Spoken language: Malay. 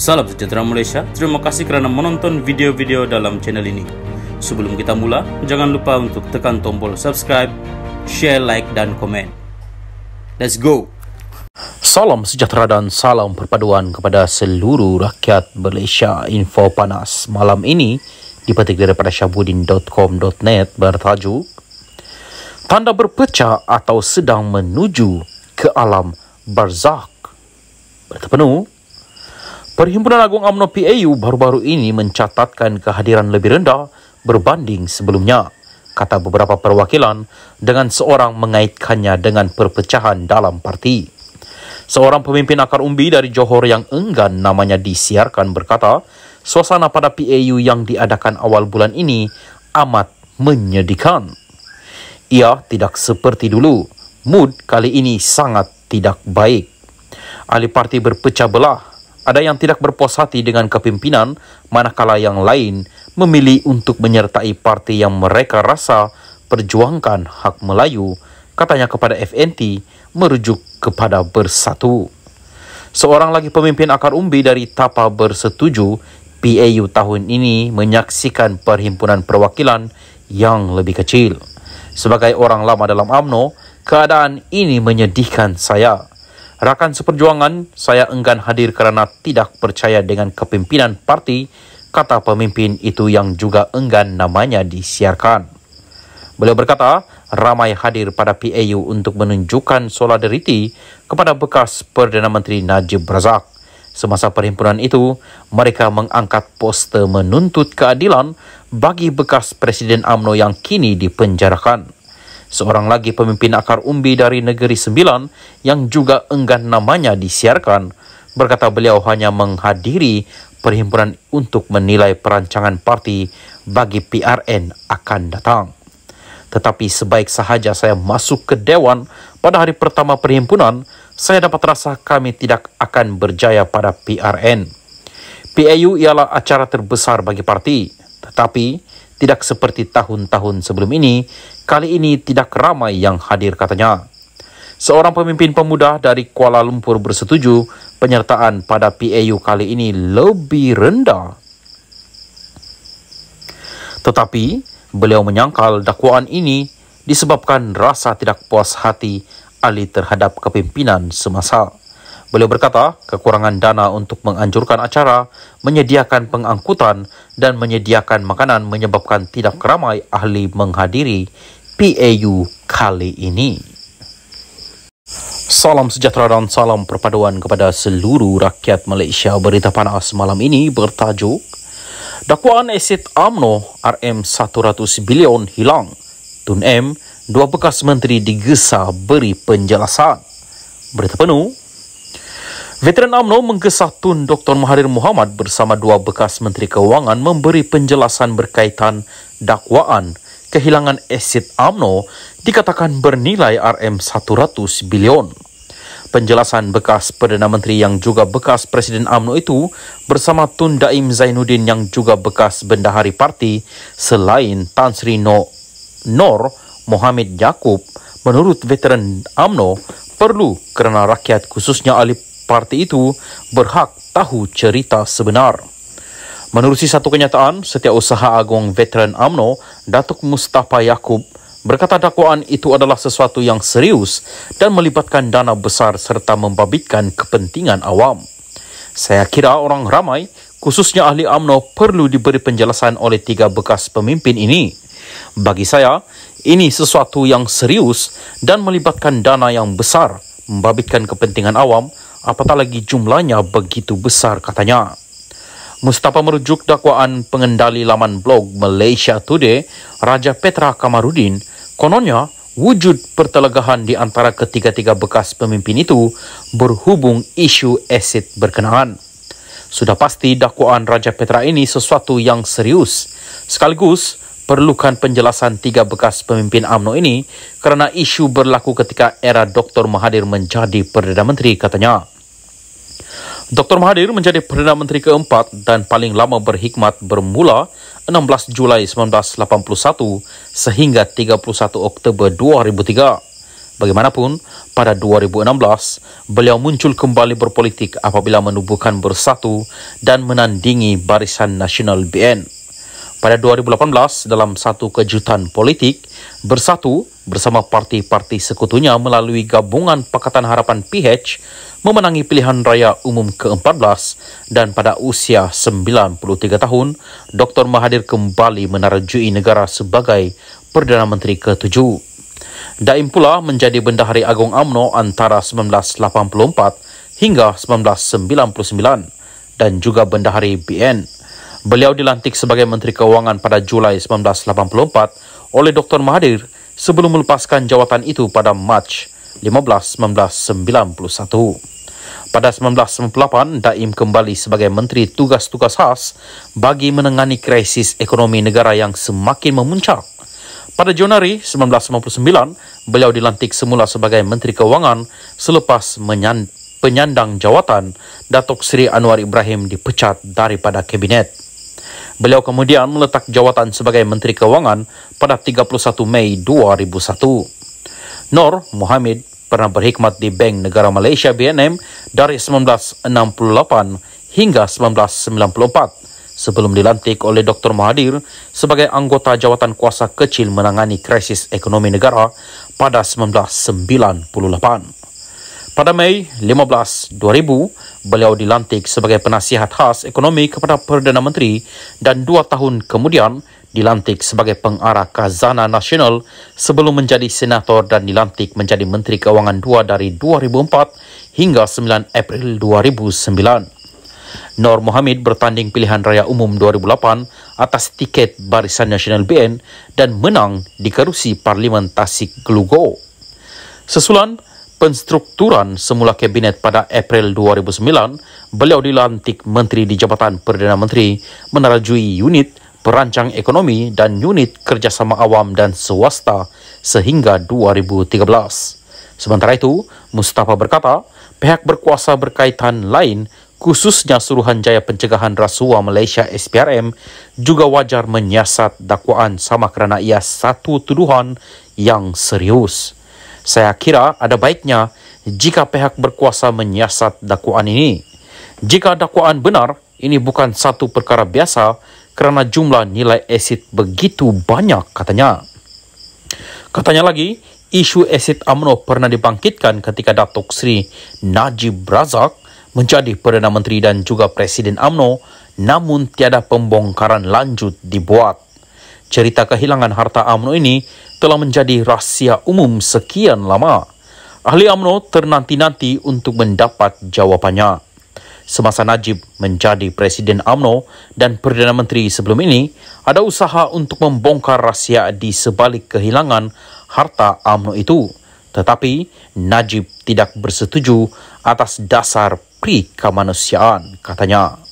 Salam sejahtera Malaysia, terima kasih kerana menonton video-video dalam channel ini. Sebelum kita mula, jangan lupa untuk tekan tombol subscribe, share, like dan komen. Let's go! Salam sejahtera dan salam perpaduan kepada seluruh rakyat Malaysia. Info panas malam ini dipetik daripada syahbudin.com.net bertajuk Tanda berpecah atau sedang menuju ke alam barzakh. Berita penuh. Perhimpunan Agung UMNO PAU baru-baru ini mencatatkan kehadiran lebih rendah berbanding sebelumnya, kata beberapa perwakilan, dengan seorang mengaitkannya dengan perpecahan dalam parti. Seorang pemimpin akar umbi dari Johor yang enggan namanya disiarkan berkata, suasana pada PAU yang diadakan awal bulan ini amat menyedihkan. Ia tidak seperti dulu. Mood kali ini sangat tidak baik. Ahli parti berpecah belah. Ada yang tidak berpuas hati dengan kepimpinan, manakala yang lain memilih untuk menyertai parti yang mereka rasa perjuangkan hak Melayu, katanya kepada FNT, merujuk kepada Bersatu. Seorang lagi pemimpin akar umbi dari Tapa Bersetuju, PAU tahun ini menyaksikan perhimpunan perwakilan yang lebih kecil. Sebagai orang lama dalam UMNO, keadaan ini menyedihkan saya. Rakan seperjuangan, saya enggan hadir kerana tidak percaya dengan kepimpinan parti, kata pemimpin itu yang juga enggan namanya disiarkan. Beliau berkata, ramai hadir pada PAU untuk menunjukkan solidariti kepada bekas Perdana Menteri Najib Razak. Semasa perhimpunan itu, mereka mengangkat poster menuntut keadilan bagi bekas Presiden UMNO yang kini dipenjarakan. Seorang lagi pemimpin akar umbi dari Negeri Sembilan yang juga enggan namanya disiarkan, berkata beliau hanya menghadiri perhimpunan untuk menilai perancangan parti bagi PRN akan datang. Tetapi sebaik sahaja saya masuk ke Dewan pada hari pertama perhimpunan, saya dapat rasa kami tidak akan berjaya pada PRN. PAU ialah acara terbesar bagi parti, tetapi tidak seperti tahun-tahun sebelum ini, kali ini tidak ramai yang hadir, katanya. Seorang pemimpin pemuda dari Kuala Lumpur bersetuju penyertaan pada PAU kali ini lebih rendah. Tetapi, beliau menyangkal dakwaan ini disebabkan rasa tidak puas hati ahli terhadap kepimpinan semasa. Beliau berkata, kekurangan dana untuk menganjurkan acara, menyediakan pengangkutan dan menyediakan makanan menyebabkan tidak ramai ahli menghadiri PAU kali ini. Salam sejahtera dan salam perpaduan kepada seluruh rakyat Malaysia. Berita panas malam ini bertajuk dakwaan aset UMNO RM100 bilion hilang. Tun M, dua bekas menteri digesa beri penjelasan. Berita penuh. Veteran UMNO menggesa Tun Dr. Mahathir Mohamad bersama dua bekas Menteri Keuangan memberi penjelasan berkaitan dakwaan kehilangan aset UMNO dikatakan bernilai RM100 bilion. Penjelasan bekas Perdana Menteri yang juga bekas Presiden UMNO itu bersama Tun Daim Zainuddin yang juga bekas Bendahari Parti selain Tan Sri Nor Mohamed Yaakob, menurut veteran UMNO perlu kerana rakyat khususnya ahli parti itu berhak tahu cerita sebenar. Menerusi satu kenyataan, Setiausaha Agung Veteran UMNO, Datuk Mustafa Yaakob, berkata dakwaan itu adalah sesuatu yang serius dan melibatkan dana besar serta membabitkan kepentingan awam. Saya kira orang ramai, khususnya ahli UMNO, perlu diberi penjelasan oleh tiga bekas pemimpin ini. Bagi saya, ini sesuatu yang serius dan melibatkan dana yang besar, membabitkan kepentingan awam, apatah lagi jumlahnya begitu besar, katanya. Mustafa merujuk dakwaan pengendali laman blog Malaysia Today, Raja Petra Kamarudin, kononnya wujud pertelegahan di antara ketiga-tiga bekas pemimpin itu berhubung isu aset berkenaan. Sudah pasti dakwaan Raja Petra ini sesuatu yang serius. Sekaligus, perlukan penjelasan tiga bekas pemimpin UMNO ini kerana isu berlaku ketika era Dr. Mahathir menjadi Perdana Menteri, katanya. Dr. Mahathir menjadi Perdana Menteri keempat dan paling lama berkhidmat bermula 16 Julai 1981 sehingga 31 Oktober 2003. Bagaimanapun, pada 2016, beliau muncul kembali berpolitik apabila menubuhkan Bersatu dan menandingi Barisan Nasional BN. Pada 2018, dalam satu kejutan politik, Bersatu bersama parti-parti sekutunya melalui gabungan Pakatan Harapan PH memenangi pilihan raya umum ke-14 dan pada usia 93 tahun, Dr. Mahathir kembali menerjui negara sebagai Perdana Menteri ke-7. Daim pula menjadi Bendahari Agung UMNO antara 1984 hingga 1999 dan juga Bendahari BN. Beliau dilantik sebagai Menteri Keuangan pada Julai 1984 oleh Dr. Mahathir sebelum melepaskan jawatan itu pada Mac 15, 1991. Pada 1998, Daim kembali sebagai Menteri Tugas-Tugas Khas bagi menangani krisis ekonomi negara yang semakin memuncak. Pada Januari 1999, beliau dilantik semula sebagai Menteri Keuangan selepas penyandang jawatan Datuk Seri Anwar Ibrahim dipecat daripada Kabinet. Beliau kemudian meletak jawatan sebagai Menteri Keuangan pada 31 Mei 2001. Nur Mohammed pernah berkhidmat di Bank Negara Malaysia BNM dari 1968 hingga 1994 sebelum dilantik oleh Dr. Mahathir sebagai anggota jawatan kuasa kecil menangani krisis ekonomi negara pada 1998. Pada Mei 15, 2000, beliau dilantik sebagai penasihat khas ekonomi kepada Perdana Menteri dan 2 tahun kemudian dilantik sebagai pengarah Khazanah Nasional sebelum menjadi senator dan dilantik menjadi Menteri Keuangan 2 dari 2004 hingga 9 April 2009. Nur Mohammed bertanding pilihan raya umum 2008 atas tiket Barisan Nasional BN dan menang di kerusi Parlimen Tasik Glugo. Sesulan penstrukturan semula Kabinet pada April 2009, beliau dilantik Menteri di Jabatan Perdana Menteri menerjui unit Perancang Ekonomi dan unit Kerjasama Awam dan Swasta sehingga 2013. Sementara itu, Mustafa berkata, pihak berkuasa berkaitan lain khususnya Suruhanjaya Pencegahan Rasuah Malaysia SPRM juga wajar menyiasat dakwaan sama kerana ia satu tuduhan yang serius. Saya kira ada baiknya jika pihak berkuasa menyiasat dakwaan ini. Jika dakwaan benar, ini bukan satu perkara biasa kerana jumlah nilai asid begitu banyak, katanya. Katanya lagi, isu asid UMNO pernah dibangkitkan ketika Datuk Seri Najib Razak menjadi Perdana Menteri dan juga Presiden UMNO, namun tiada pembongkaran lanjut dibuat. Cerita kehilangan harta UMNO ini telah menjadi rahsia umum sekian lama. Ahli UMNO ternanti-nanti untuk mendapat jawapannya. Semasa Najib menjadi Presiden UMNO dan Perdana Menteri sebelum ini, ada usaha untuk membongkar rahsia di sebalik kehilangan harta UMNO itu. Tetapi Najib tidak bersetuju atas dasar pri kemanusiaan, katanya.